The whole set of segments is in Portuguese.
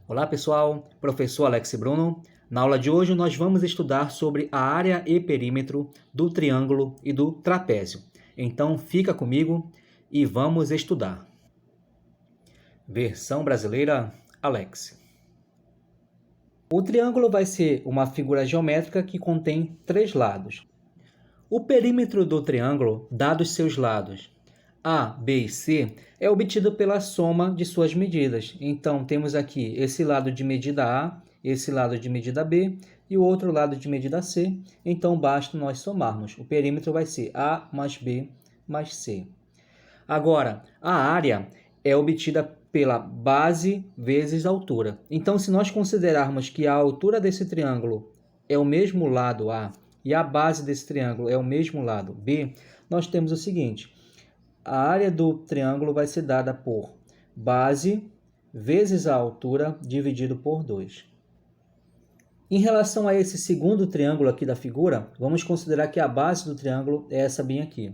Olá pessoal, professor Alex Bruno. Na aula de hoje nós vamos estudar sobre a área e perímetro do triângulo e do trapézio. Então fica comigo e vamos estudar. Versão brasileira, Alex. O triângulo vai ser uma figura geométrica que contém 3 lados. O perímetro do triângulo, dados seus lados A, B e C, é obtido pela soma de suas medidas. Então, temos aqui esse lado de medida A, esse lado de medida B e o outro lado de medida C. Então, basta nós somarmos. O perímetro vai ser A mais B mais C. Agora, a área é obtida pela base vezes a altura. Então, se nós considerarmos que a altura desse triângulo é o mesmo lado A e a base desse triângulo é o mesmo lado B, nós temos o seguinte: a área do triângulo vai ser dada por base vezes a altura dividido por 2. Em relação a esse segundo triângulo aqui da figura, vamos considerar que a base do triângulo é essa bem aqui.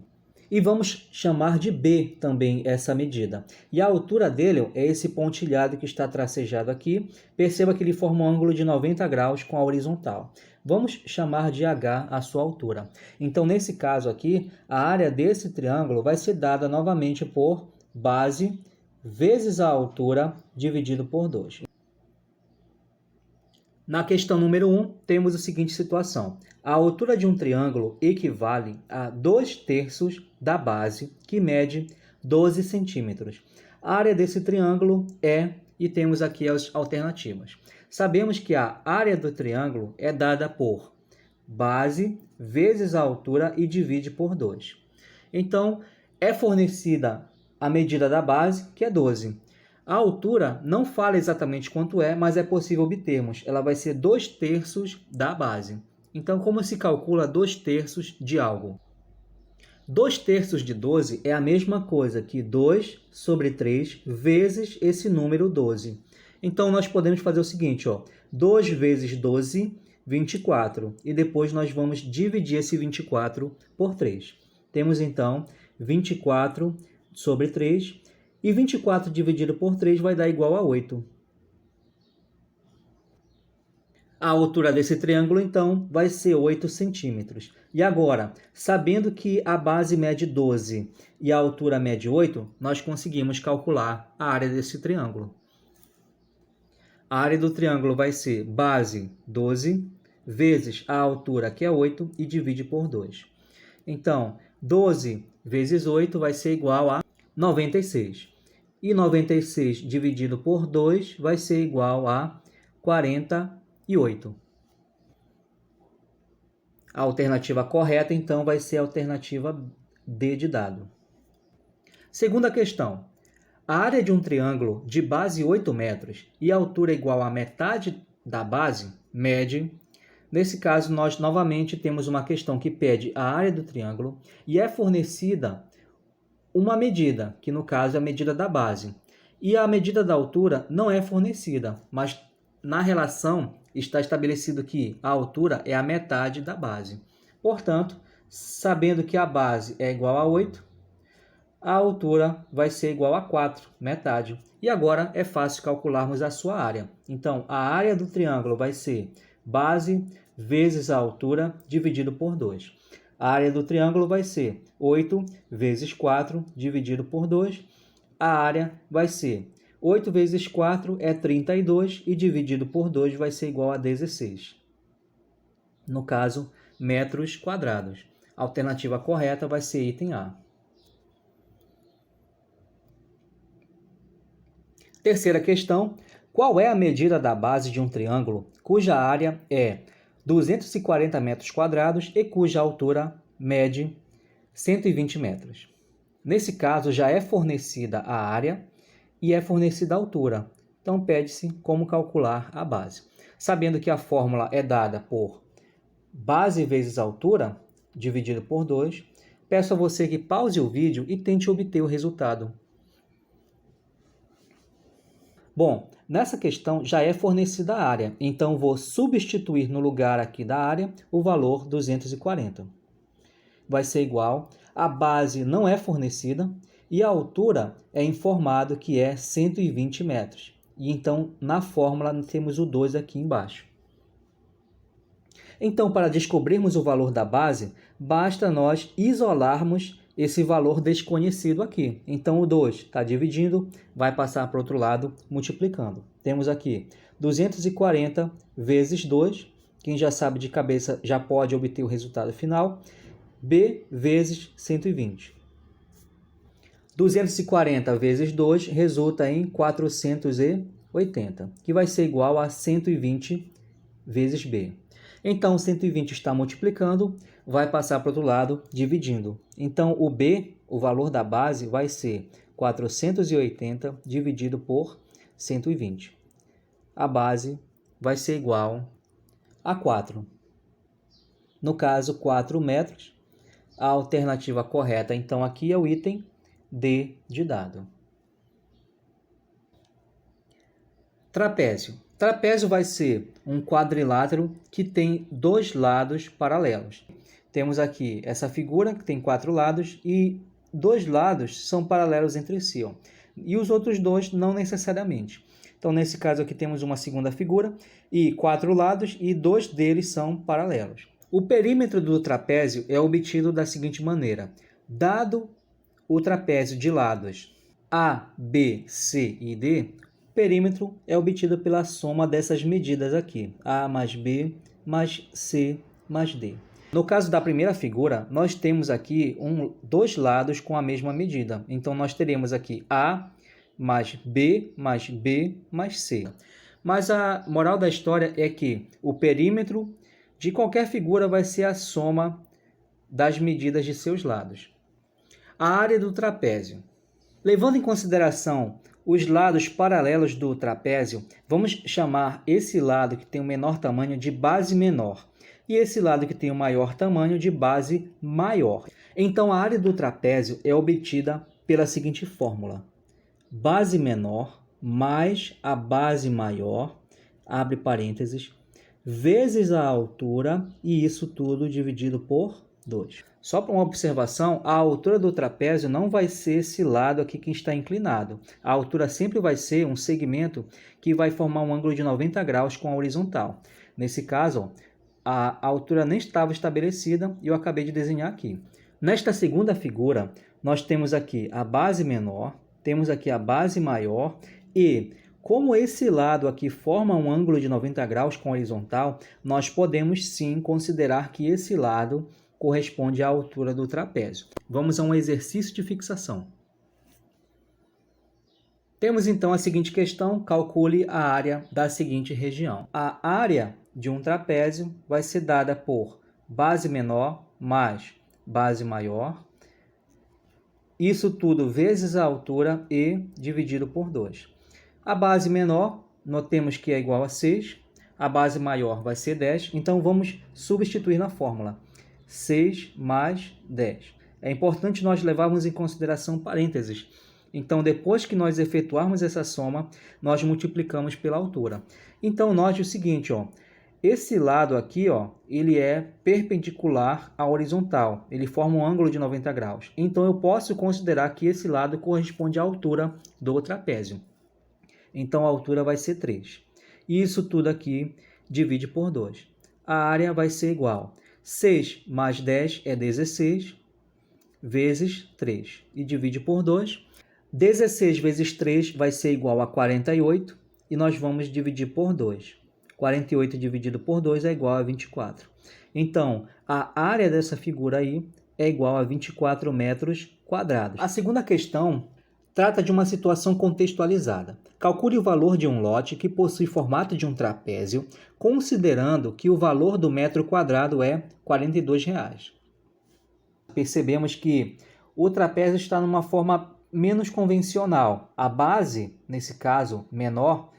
E vamos chamar de B também essa medida. E a altura dele é esse pontilhado que está tracejado aqui. Perceba que ele forma um ângulo de 90 graus com a horizontal. Vamos chamar de H a sua altura. Então, nesse caso aqui, a área desse triângulo vai ser dada novamente por base vezes a altura dividido por 2. Na questão número 1, temos a seguinte situação. A altura de um triângulo equivale a 2/3 da base, que mede 12 centímetros. A área desse triângulo é, e temos aqui as alternativas. Sabemos que a área do triângulo é dada por base vezes a altura e divide por 2. Então, é fornecida a medida da base, que é 12. A altura não fala exatamente quanto é, mas é possível obtermos. Ela vai ser 2/3 da base. Então, como se calcula 2/3 de algo? 2/3 de 12 é a mesma coisa que 2 sobre 3 vezes esse número 12. Então, nós podemos fazer o seguinte, 2 vezes 12, 24. E depois nós vamos dividir esse 24 por 3. Temos, então, 24 sobre 3. E 24 dividido por 3 vai dar igual a 8. A altura desse triângulo, então, vai ser 8 centímetros. E agora, sabendo que a base mede 12 e a altura mede 8, nós conseguimos calcular a área desse triângulo. A área do triângulo vai ser base 12 vezes a altura, que é 8, e divide por 2. Então, 12 vezes 8 vai ser igual a 96. E 96 dividido por 2 vai ser igual a 48. A alternativa correta, então, vai ser a alternativa D de dado. Segunda questão. A área de um triângulo de base 8 metros e altura igual a metade da base, mede. Nesse caso, nós novamente temos uma questão que pede a área do triângulo e é fornecida uma medida, que no caso é a medida da base. E a medida da altura não é fornecida, mas na relação está estabelecido que a altura é a metade da base. Portanto, sabendo que a base é igual a 8, a altura vai ser igual a 4, metade. E agora é fácil calcularmos a sua área. Então, a área do triângulo vai ser base vezes a altura dividido por 2. A área do triângulo vai ser 8 vezes 4 dividido por 2. A área vai ser 8 vezes 4 é 32 e dividido por 2 vai ser igual a 16. No caso, metros quadrados. A alternativa correta vai ser item A. Terceira questão. Qual é a medida da base de um triângulo cuja área é 240 metros quadrados e cuja altura mede 120 metros? Nesse caso, já é fornecida a área e é fornecida a altura. Então, pede-se como calcular a base. Sabendo que a fórmula é dada por base vezes altura, dividido por 2, peço a você que pause o vídeo e tente obter o resultado. Bom, nessa questão já é fornecida a área, então vou substituir no lugar aqui da área o valor 240. Vai ser igual, a base não é fornecida e a altura é informado que é 120 metros. e então na fórmula temos o 2 aqui embaixo. Então, para descobrirmos o valor da base, basta nós isolarmos esse valor desconhecido aqui. Então, o 2 está dividindo, vai passar para o outro lado, multiplicando. Temos aqui 240 vezes 2, quem já sabe de cabeça já pode obter o resultado final, b vezes 120. 240 vezes 2 resulta em 480, que vai ser igual a 120 vezes b. Então, 120 está multiplicando, vai passar para o outro lado, dividindo. Então, o b, o valor da base, vai ser 480 dividido por 120. A base vai ser igual a 4. No caso, 4 metros. A alternativa correta, então, aqui é o item D de dado. Trapézio. Trapézio vai ser um quadrilátero que tem dois lados paralelos. Temos aqui essa figura que tem 4 lados e dois lados são paralelos entre si, ó. E os outros dois não necessariamente. Então, nesse caso aqui temos uma segunda figura e 4 lados e 2 deles são paralelos. O perímetro do trapézio é obtido da seguinte maneira. Dado o trapézio de lados A, B, C e D, o perímetro é obtido pela soma dessas medidas aqui, A mais B mais C mais D. No caso da primeira figura, nós temos aqui dois lados com a mesma medida. Então, nós teremos aqui A mais B mais B mais C. Mas a moral da história é que o perímetro de qualquer figura vai ser a soma das medidas de seus lados. A área do trapézio. Levando em consideração os lados paralelos do trapézio, vamos chamar esse lado que tem o menor tamanho de base menor e esse lado que tem o maior tamanho de base maior. Então, a área do trapézio é obtida pela seguinte fórmula. Base menor mais a base maior, abre parênteses, vezes a altura, e isso tudo dividido por 2. Só para uma observação, a altura do trapézio não vai ser esse lado aqui que está inclinado. A altura sempre vai ser um segmento que vai formar um ângulo de 90 graus com a horizontal. Nesse caso, a altura nem estava estabelecida e eu acabei de desenhar aqui. Nesta segunda figura, nós temos aqui a base menor, temos aqui a base maior e, como esse lado aqui forma um ângulo de 90 graus com a horizontal, nós podemos sim considerar que esse lado corresponde à altura do trapézio. Vamos a um exercício de fixação. Temos então a seguinte questão, calcule a área da seguinte região. A área de um trapézio vai ser dada por base menor mais base maior, isso tudo vezes a altura e dividido por 2. A base menor, notemos que é igual a 6, a base maior vai ser 10, então vamos substituir na fórmula. 6 mais 10. É importante nós levarmos em consideração parênteses. Então, depois que nós efetuarmos essa soma, nós multiplicamos pela altura. Então, note o seguinte, ó, esse lado aqui, ó, ele é perpendicular à horizontal. Ele forma um ângulo de 90 graus. Então, eu posso considerar que esse lado corresponde à altura do trapézio. Então, a altura vai ser 3. E isso tudo aqui divide por 2. A área vai ser igual. 6 mais 10 é 16, vezes 3. E divide por 2. 16 vezes 3 vai ser igual a 48. E nós vamos dividir por 2. 48 dividido por 2 é igual a 24. Então, a área dessa figura aí é igual a 24 metros quadrados. A segunda questão trata de uma situação contextualizada. Calcule o valor de um lote que possui formato de um trapézio, considerando que o valor do metro quadrado é R$ 42. Percebemos que o trapézio está numa forma menos convencional. A base, nesse caso, menor,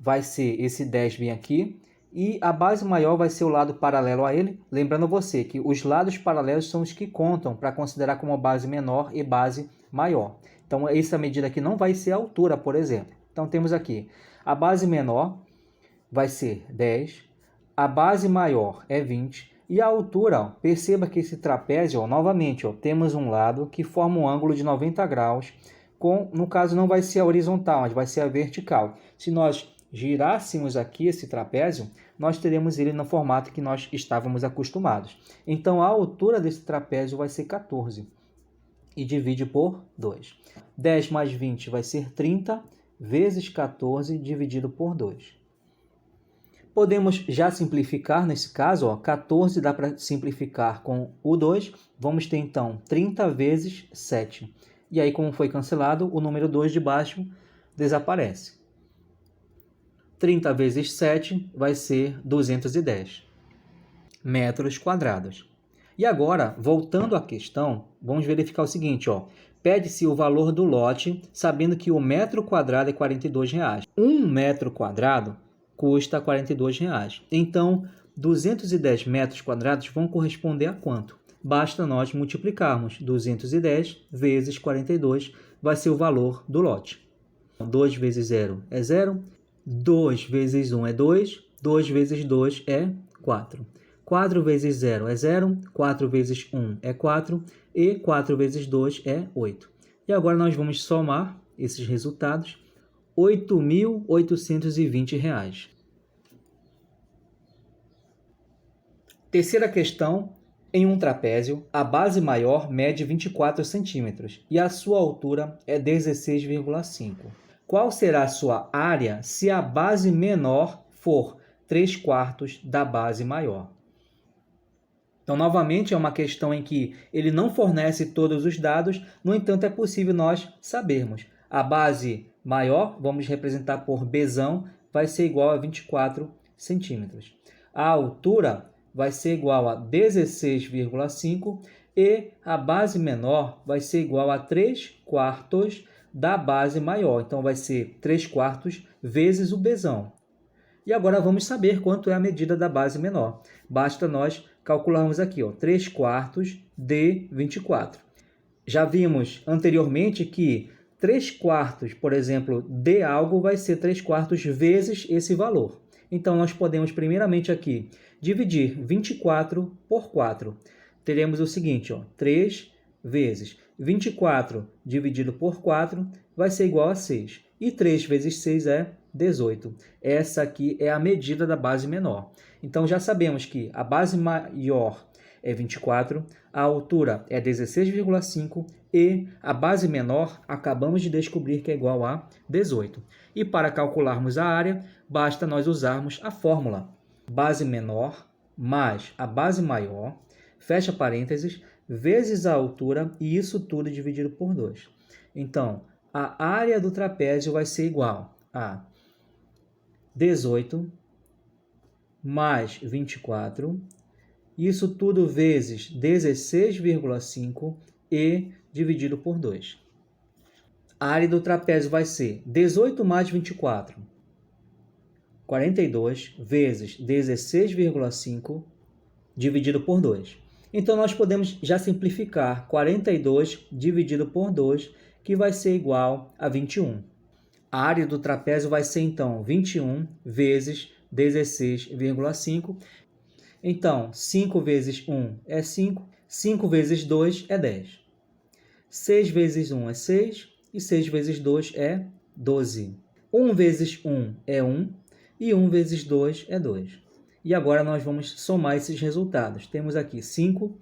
vai ser esse 10 bem aqui, e a base maior vai ser o lado paralelo a ele. Lembrando você que os lados paralelos são os que contam para considerar como base menor e base maior. Então, essa medida aqui não vai ser a altura, por exemplo. Então, temos aqui a base menor vai ser 10, a base maior é 20, e a altura, ó, perceba que esse trapézio, ó, novamente, ó, temos um lado que forma um ângulo de 90 graus no caso não vai ser a horizontal, mas vai ser a vertical. Se nós girássemos aqui esse trapézio, nós teremos ele no formato que nós estávamos acostumados. Então, a altura desse trapézio vai ser 14 e divide por 2. 10 mais 20 vai ser 30 vezes 14 dividido por 2. Podemos já simplificar nesse caso, ó, 14 dá para simplificar com o 2, vamos ter então 30 vezes 7. E aí, como foi cancelado, o número 2 de baixo desaparece. 30 vezes 7 vai ser 210 metros quadrados. E agora, voltando à questão, vamos verificar o seguinte, ó. Pede-se o valor do lote, sabendo que o metro quadrado é R$ 42. 1 metro quadrado custa R$ 42. Então, 210 metros quadrados vão corresponder a quanto? Basta nós multiplicarmos 210 vezes 42, vai ser o valor do lote. 2 vezes 0 é 0, 2 vezes 1 é 2, 2 vezes 2 é 4. 4 vezes 0 é 0, 4 vezes 1 é 4 e 4 vezes 2 é 8. E agora nós vamos somar esses resultados, R$ 8.820. Terceira questão. Em um trapézio, a base maior mede 24 centímetros e a sua altura é 16,5. Qual será a sua área se a base menor for 3/4 da base maior? Então, novamente, é uma questão em que ele não fornece todos os dados, no entanto, é possível nós sabermos. A base maior, vamos representar por Bzão, vai ser igual a 24 centímetros. A altura vai ser igual a 16,5 e a base menor vai ser igual a 3/4 da base maior. Então, vai ser 3/4 vezes o Bzão. E agora vamos saber quanto é a medida da base menor. Basta nós calcularmos aqui, ó, 3/4 de 24. Já vimos anteriormente que 3/4, por exemplo, de algo vai ser 3/4 vezes esse valor. Então, nós podemos primeiramente aqui dividir 24 por 4. Teremos o seguinte, ó, 3 vezes 24 dividido por 4 vai ser igual a 6. E 3 vezes 6 é 18. Essa aqui é a medida da base menor. Então, já sabemos que a base maior é 24, a altura é 16,5 e a base menor acabamos de descobrir que é igual a 18. E para calcularmos a área, basta nós usarmos a fórmula base menor mais a base maior, fecha parênteses, vezes a altura e isso tudo dividido por 2. Então, a área do trapézio vai ser igual a 18 mais 24, isso tudo vezes 16,5 e dividido por 2. A área do trapézio vai ser 18 mais 24, 42 vezes 16,5 dividido por 2. Então, nós podemos já simplificar 42 dividido por 2, que vai ser igual a 21. A área do trapézio vai ser, então, 21 vezes 16,5. Então, 5 vezes 1 é 5, 5 vezes 2 é 10. 6 vezes 1 é 6 e 6 vezes 2 é 12. 1 vezes 1 é 1 e 1 vezes 2 é 2. E agora nós vamos somar esses resultados. Temos aqui 5,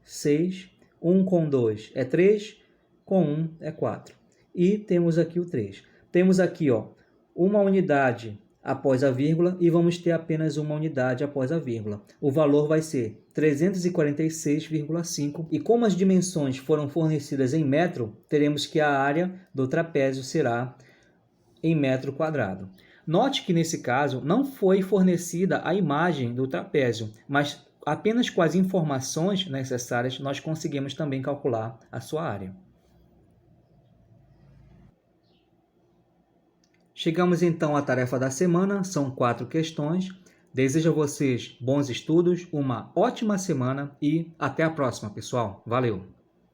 6, 1 com 2 é 3, com 1 é 4. E temos aqui o 3. Temos aqui, ó, uma unidade após a vírgula e vamos ter apenas uma unidade após a vírgula. O valor vai ser 346,5 e como as dimensões foram fornecidas em metro, teremos que a área do trapézio será em metro quadrado. Note que nesse caso não foi fornecida a imagem do trapézio, mas apenas com as informações necessárias nós conseguimos também calcular a sua área. Chegamos então à tarefa da semana, são 4 questões. Desejo a vocês bons estudos, uma ótima semana e até a próxima, pessoal. Valeu!